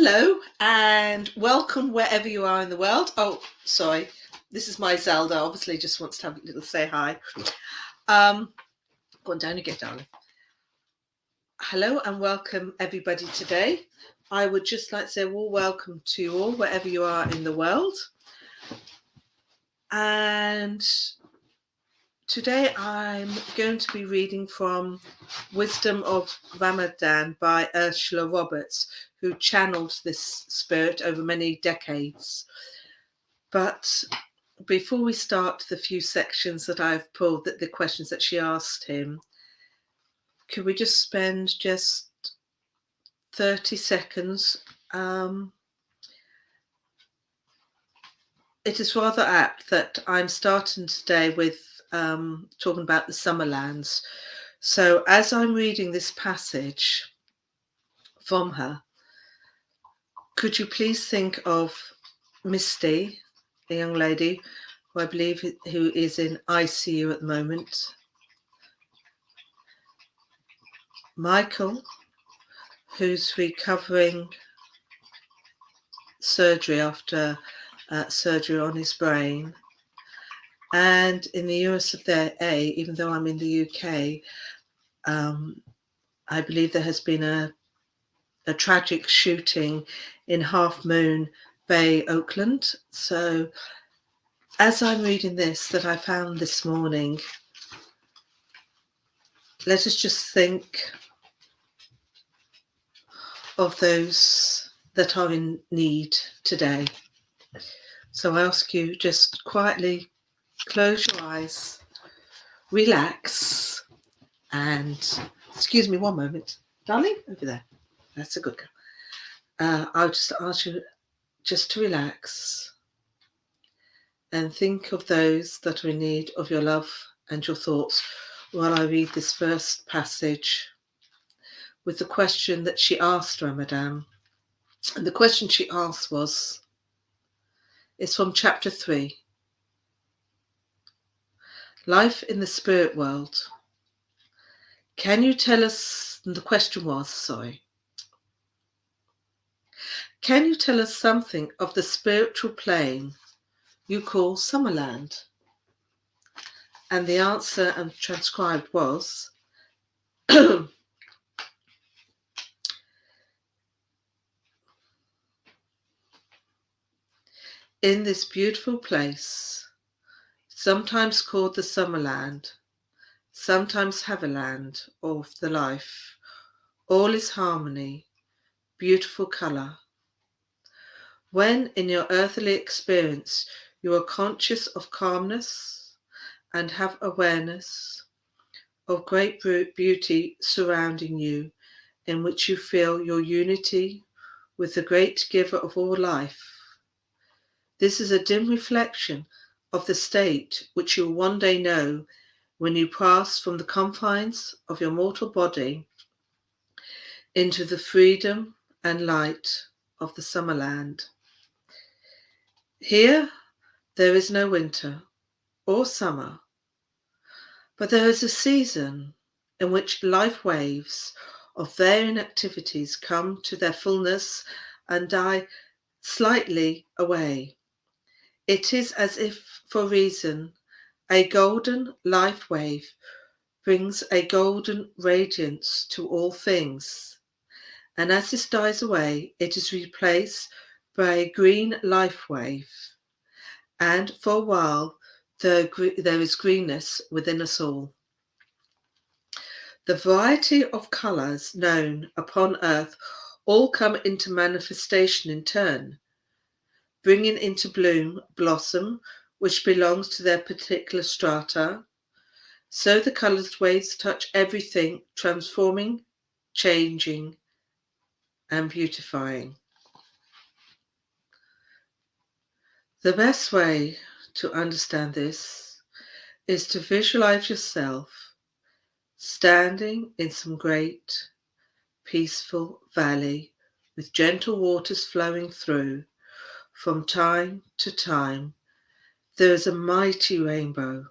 Hello and welcome wherever you are in the world. Oh, sorry, this is my Zelda. Obviously, just wants to have a little say hi. Go on down again, darling. Hello and welcome everybody today. I would just like to say a warm welcome to you all wherever you are in the world. And today I'm going to be reading from Wisdom of Ramadan by Ursula Roberts, who channeled this spirit over many decades. But before we start the few sections that I've pulled, the questions that she asked him, could we just spend just 30 seconds? It is rather apt that I'm starting today with talking about the summer lands. So as I'm reading this passage from her, could you please think of Misty, a young lady who I believe who is in ICU at the moment, Michael, who's recovering surgery after surgery on his brain, and in the US of A, even though I'm in the UK, I believe there has been a tragic shooting in Half Moon Bay, Oakland. So as I'm reading this that I found this morning, let us just think of those that are in need today. So I ask you just quietly close your eyes, relax, and excuse me one moment, darling, over there. That's a good girl. I'll just ask you just to relax and think of those that are in need of your love and your thoughts while I read this first passage with the question that she asked Ramadan. And the question she asked is from chapter 3, Life in the Spirit World. Can you tell us, and the question was, can you tell us something of the spiritual plane you call Summerland? And the answer and transcribed was, in this beautiful place, sometimes called the Summerland, sometimes Haverland, or the life, all is harmony, beautiful colour. When in your earthly experience you are conscious of calmness and have awareness of great beauty surrounding you, in which you feel your unity with the great giver of all life. This is a dim reflection of the state which you will one day know when you pass from the confines of your mortal body into the freedom and light of the Summerland. Here there is no winter or summer, but there is a season in which life waves of varying activities come to their fullness and die slightly away. It is as if, for reason, a golden life wave brings a golden radiance to all things, and as this dies away, it is replaced by a green life wave, and for a while there is greenness within us all. The variety of colours known upon earth all come into manifestation in turn, bringing into bloom blossom which belongs to their particular strata. So the coloured waves touch everything, transforming, changing, and beautifying. The best way to understand this is to visualize yourself standing in some great, peaceful valley with gentle waters flowing through. From time to time, there is a mighty rainbow,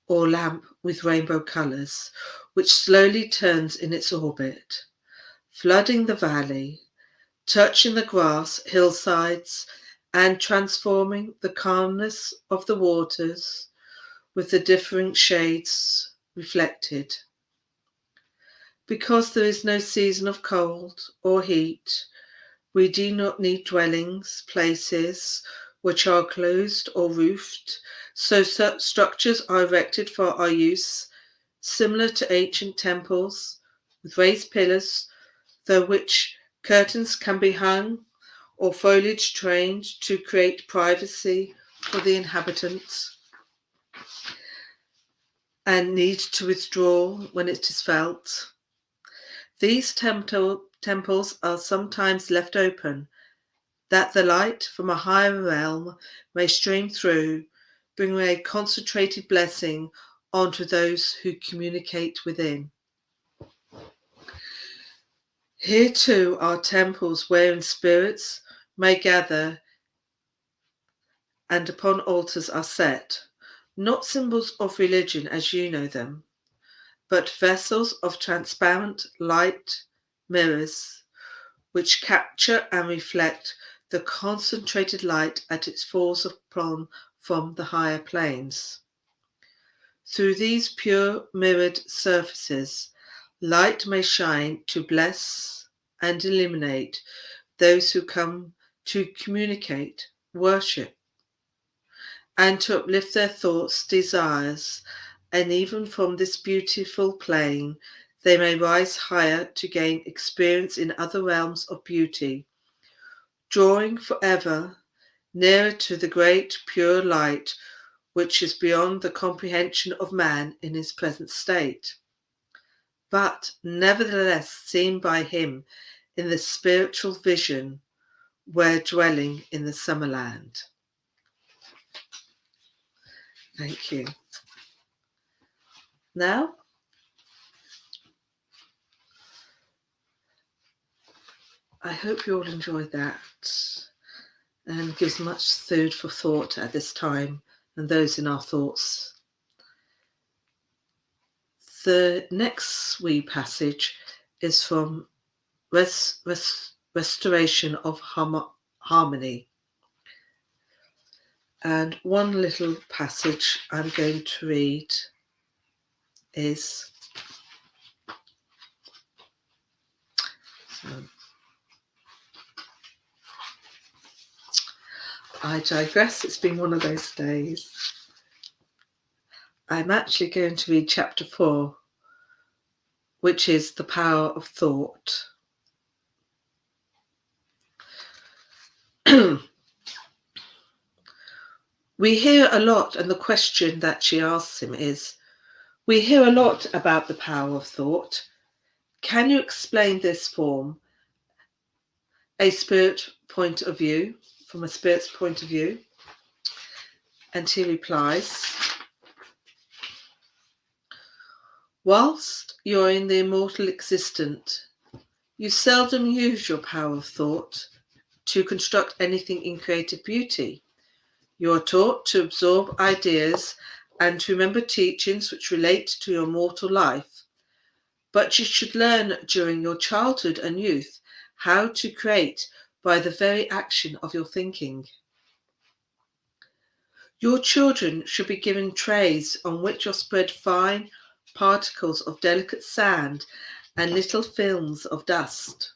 or lamp with rainbow colours, which slowly turns in its orbit, flooding the valley, touching the grass, hillsides, and transforming the calmness of the waters with the differing shades reflected. Because there is no season of cold or heat, we do not need dwellings, places which are closed or roofed, so structures are erected for our use, similar to ancient temples, with raised pillars, through which curtains can be hung or foliage trained to create privacy for the inhabitants, and need to withdraw when it is felt. These temples are sometimes left open, that the light from a higher realm may stream through, bringing a concentrated blessing onto those who communicate within. Here too are temples wherein spirits may gather and upon altars are set, not symbols of religion as you know them, but vessels of transparent light mirrors, which capture and reflect the concentrated light as it falls upon from the higher planes. Through these pure mirrored surfaces, light may shine to bless and illuminate those who come to communicate, worship, and to uplift their thoughts, desires, and even from this beautiful plane, they may rise higher to gain experience in other realms of beauty, drawing forever nearer to the great pure light which is beyond the comprehension of man in his present state, but nevertheless seen by him in the spiritual vision where dwelling in the summer land. Thank you. Now, I hope you all enjoyed that and gives much food for thought at this time and those in our thoughts. The next wee passage is from Restoration of Harmony. And one little passage I'm going to read is I digress, it's been one of those days. I'm actually going to read chapter 4, which is the power of thought. We hear a lot, and the question that she asks him is, we hear a lot about the power of thought. Can you explain this from a spirit's point of view? And he replies, whilst you're in the immortal existent, you seldom use your power of thought to construct anything in creative beauty. You are taught to absorb ideas and to remember teachings which relate to your mortal life. But you should learn during your childhood and youth how to create by the very action of your thinking. Your children should be given trays on which are spread fine particles of delicate sand and little films of dust.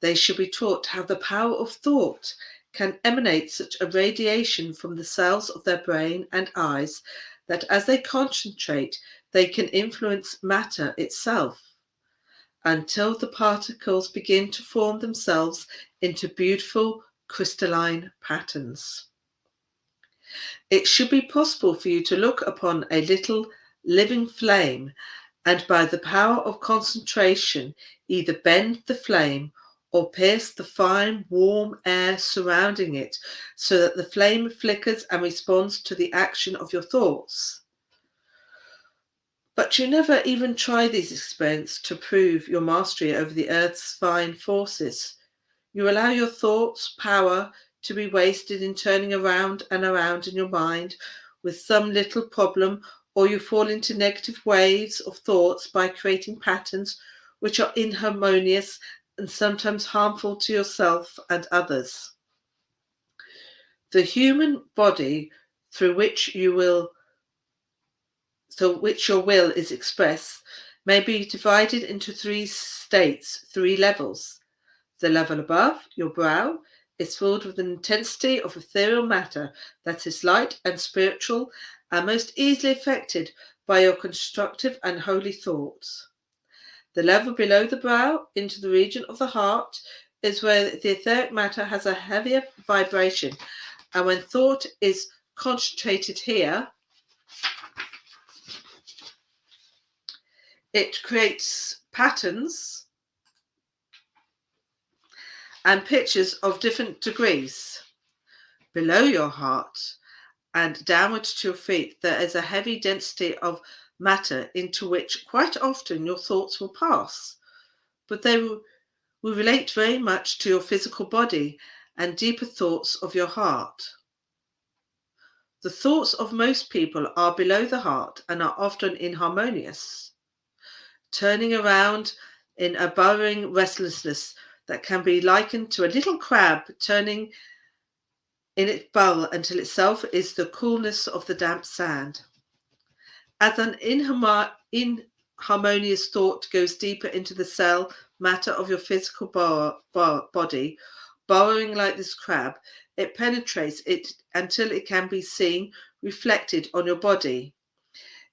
They should be taught how the power of thought can emanate such a radiation from the cells of their brain and eyes that as they concentrate, they can influence matter itself until the particles begin to form themselves into beautiful crystalline patterns. It should be possible for you to look upon a little living flame and by the power of concentration either bend the flame or pierce the fine, warm air surrounding it so that the flame flickers and responds to the action of your thoughts. But you never even try these experiments to prove your mastery over the earth's fine forces. You allow your thoughts' power to be wasted in turning around and around in your mind with some little problem, or you fall into negative waves of thoughts by creating patterns which are inharmonious and sometimes harmful to yourself and others. The human body through which your will is expressed may be divided into 3 states, 3 levels. The level above, your brow, is filled with an intensity of ethereal matter that is light and spiritual and most easily affected by your constructive and holy thoughts. The level below the brow, into the region of the heart, is where the etheric matter has a heavier vibration, and when thought is concentrated here, it creates patterns and pictures of different degrees. Below your heart and downwards to your feet, there is a heavy density of matter into which quite often your thoughts will pass, but they will relate very much to your physical body and deeper thoughts of your heart. The thoughts of most people are below the heart and are often inharmonious, turning around in a burrowing restlessness that can be likened to a little crab turning in its burrow until itself is the coolness of the damp sand. As an inharmonious thought goes deeper into the cell matter of your physical body, burrowing like this crab, it penetrates it until it can be seen reflected on your body.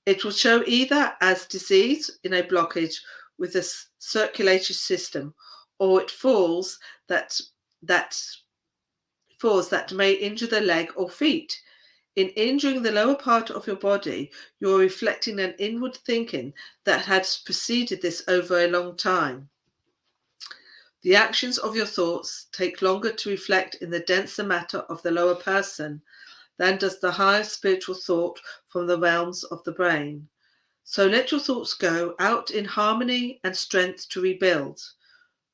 It will show either as disease in a blockage with the circulatory system, or it falls that may injure the leg or feet. In injuring the lower part of your body, you are reflecting an inward thinking that has preceded this over a long time. The actions of your thoughts take longer to reflect in the denser matter of the lower person than does the higher spiritual thought from the realms of the brain. So let your thoughts go out in harmony and strength to rebuild,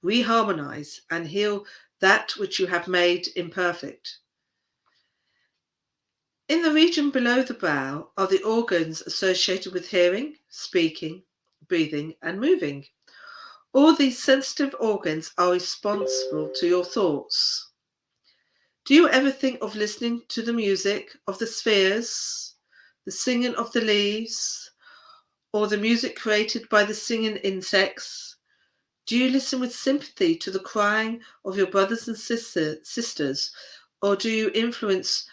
reharmonize, and heal that which you have made imperfect. In the region below the brow are the organs associated with hearing, speaking, breathing, and moving. All these sensitive organs are responsible to your thoughts. Do you ever think of listening to the music of the spheres, the singing of the leaves, or the music created by the singing insects? Do you listen with sympathy to the crying of your brothers and sisters, or do you influence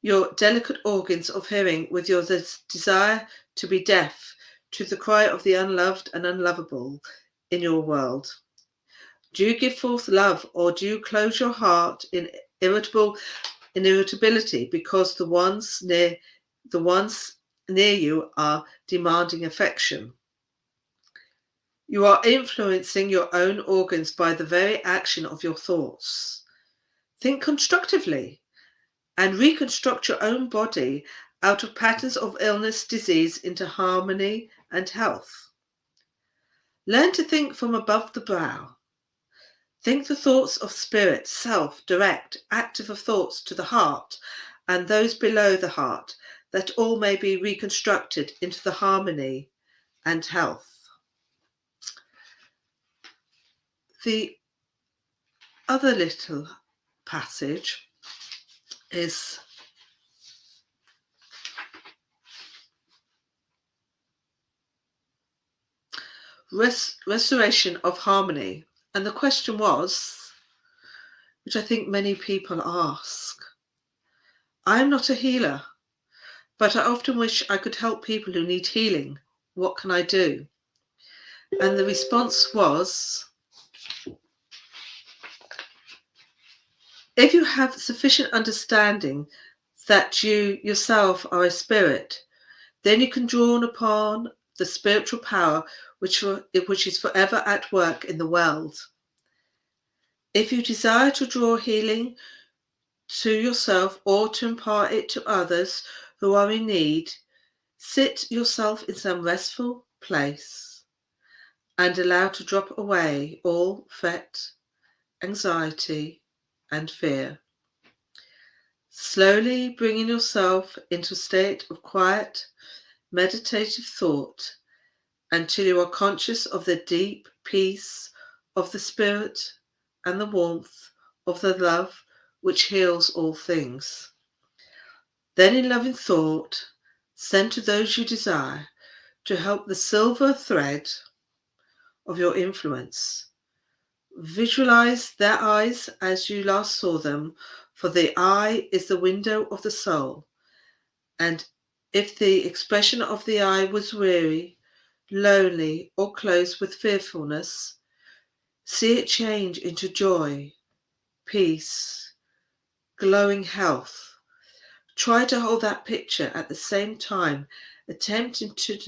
your delicate organs of hearing with your desire to be deaf to the cry of the unloved and unlovable in your world? Do you give forth love, or do you close your heart in irritability because the ones near you are demanding affection? You are influencing your own organs by the very action of your thoughts. Think constructively and reconstruct your own body out of patterns of illness, disease into harmony and health. Learn to think from above the brow. Think the thoughts of spirit, self, direct, active of thoughts to the heart and those below the heart, that all may be reconstructed into the harmony and health. The other little passage is restoration of harmony. And the question was, which I think many people ask, I am not a healer, but I often wish I could help people who need healing. What can I do? And the response was, if you have sufficient understanding that you yourself are a spirit, then you can draw upon the spiritual power which is forever at work in the world. If you desire to draw healing to yourself or to impart it to others who are in need, sit yourself in some restful place and allow to drop away all fret, anxiety, and fear. Slowly bringing yourself into a state of quiet, meditative thought until you are conscious of the deep peace of the Spirit and the warmth of the love which heals all things. Then in loving thought, send to those you desire to help the silver thread of your influence. Visualize their eyes as you last saw them, for the eye is the window of the soul. And if the expression of the eye was weary, lonely, or closed with fearfulness, see it change into joy, peace, glowing health. Try to hold that picture at the same time, attempting to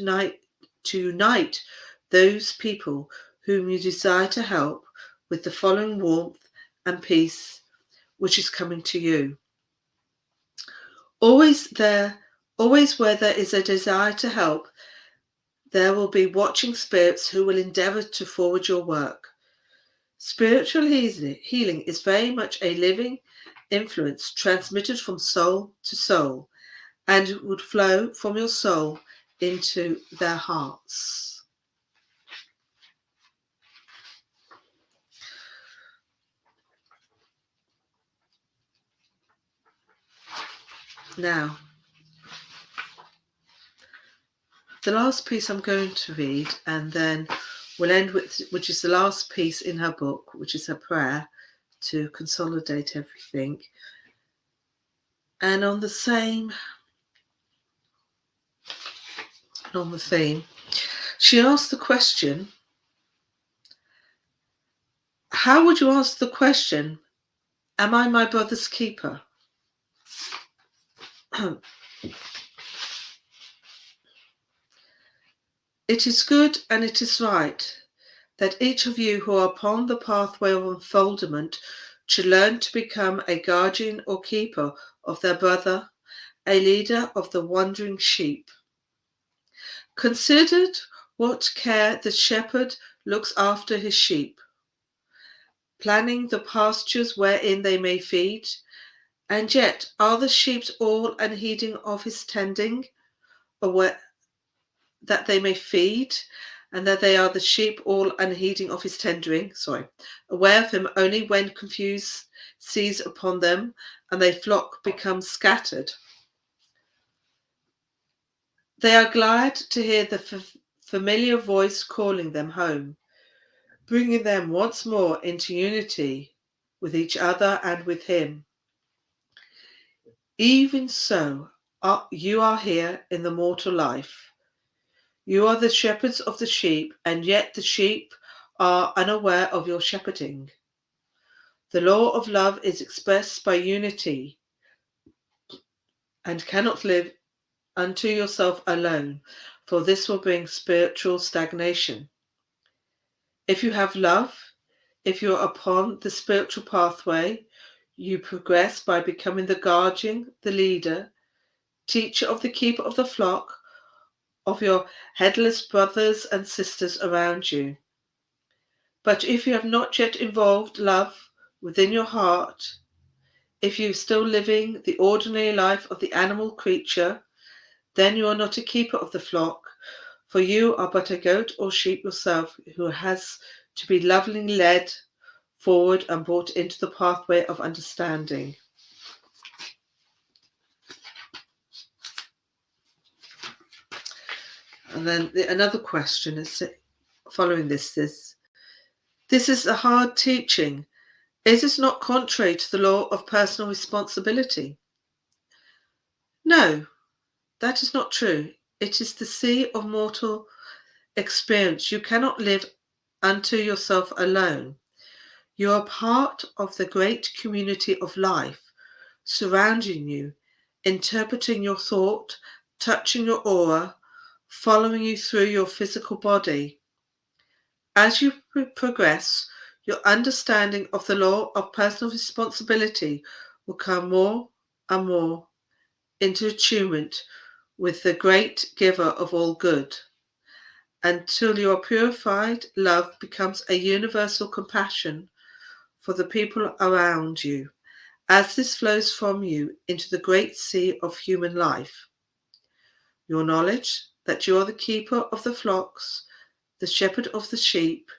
unite those people whom you desire to help with the following warmth and peace which is coming to you. Always where there is a desire to help, there will be watching spirits who will endeavour to forward your work. Spiritual healing is very much a living influence transmitted from soul to soul and would flow from your soul into their hearts. Now, the last piece I'm going to read, and then we'll end with, which is the last piece in her book, which is her prayer to consolidate everything. And on the theme, she asked the question, how would you answer the question, am I my brother's keeper? It is good and it is right that each of you who are upon the pathway of unfoldment should learn to become a guardian or keeper of their brother, a leader of the wandering sheep. Consider what care the shepherd looks after his sheep, planning the pastures wherein they may feed, and yet are the sheep all unheeding of his tending, aware that they may feed, and that they are the sheep all unheeding of his tendering, aware of him only when confused seize upon them, and they flock become scattered. They are glad to hear the familiar voice calling them home, bringing them once more into unity with each other and with him. Even so, you are here in the mortal life. You are the shepherds of the sheep, and yet the sheep are unaware of your shepherding. The law of love is expressed by unity and cannot live unto yourself alone, for this will bring spiritual stagnation. If you have love, if you are upon the spiritual pathway, you progress by becoming the guardian, the leader, teacher of the keeper of the flock, of your headless brothers and sisters around you. But if you have not yet involved love within your heart, if you are still living the ordinary life of the animal creature, then you are not a keeper of the flock, for you are but a goat or sheep yourself who has to be lovingly led forward and brought into the pathway of understanding. And then another question is following this is a hard teaching. Is this not contrary to the law of personal responsibility? No, that is not true. It is the sea of mortal experience. You cannot live unto yourself alone. You are part of the great community of life surrounding you, interpreting your thought, touching your aura, following you through your physical body. As you progress, your understanding of the law of personal responsibility will come more and more into attunement with the great giver of all good. Until you are purified, love becomes a universal compassion for the people around you, as this flows from you into the great sea of human life. Your knowledge that you are the keeper of the flocks, the shepherd of the sheep,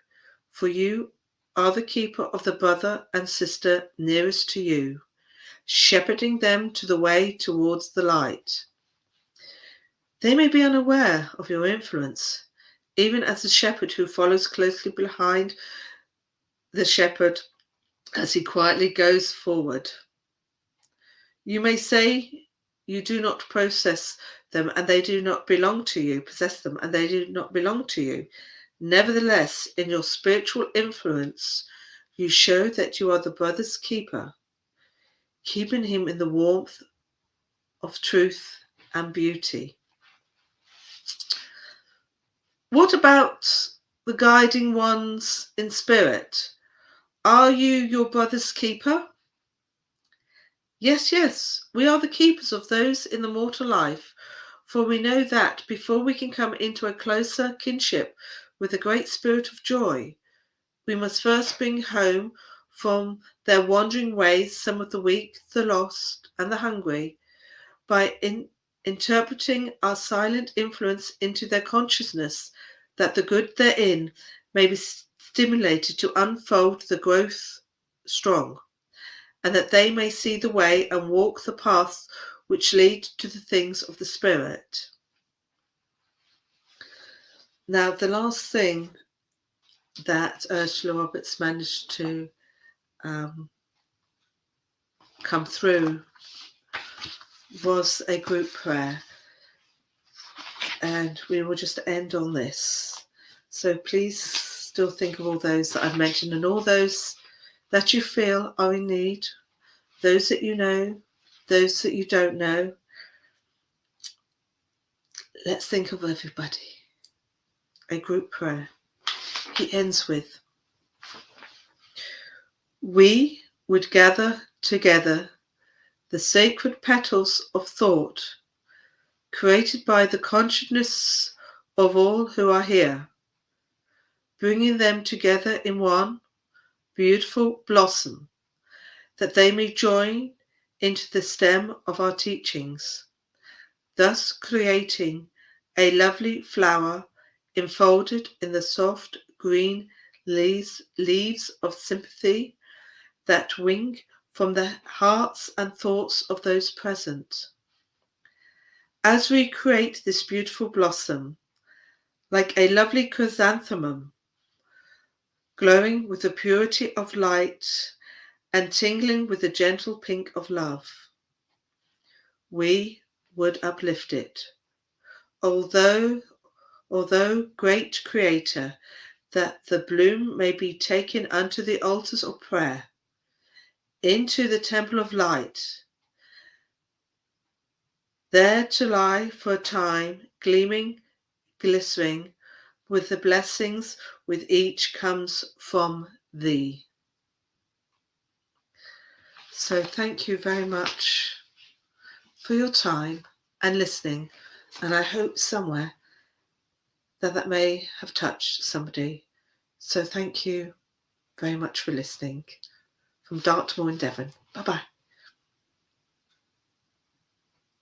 for you are the keeper of the brother and sister nearest to you, shepherding them to the way towards the light. They may be unaware of your influence, even as the shepherd who follows closely behind the shepherd as he quietly goes forward. You may say you do not possess them and they do not belong to you. Nevertheless, in your spiritual influence, you show that you are the brother's keeper, keeping him in the warmth of truth and beauty. What about the guiding ones in spirit? Are you your brother's keeper? Yes, we are the keepers of those in the mortal life, for we know that before we can come into a closer kinship with the great spirit of joy, we must first bring home from their wandering ways some of the weak, the lost, and the hungry, by interpreting our silent influence into their consciousness, that the good therein may be stimulated to unfold the growth strong, and that they may see the way and walk the paths which lead to the things of the Spirit. Now, the last thing that Ursula Roberts managed to come through was a group prayer, and we will just end on this. So please still think of all those that I've mentioned and all those that you feel are in need, those that you know, those that you don't know. Let's think of everybody. A group prayer. He ends with, we would gather together the sacred petals of thought created by the consciousness of all who are here, bringing them together in one beautiful blossom, that they may join into the stem of our teachings, thus creating a lovely flower enfolded in the soft green leaves of sympathy that wing from the hearts and thoughts of those present. As we create this beautiful blossom, like a lovely chrysanthemum, glowing with the purity of light and tingling with the gentle pink of love, we would uplift it. Although, great Creator, that the bloom may be taken unto the altars of prayer, into the temple of light, there to lie for a time, gleaming, glistering, with the blessings with each comes from thee. So thank you very much for your time and listening, and I hope somewhere that may have touched somebody. So thank you very much for listening. From Dartmoor in Devon. Bye-bye.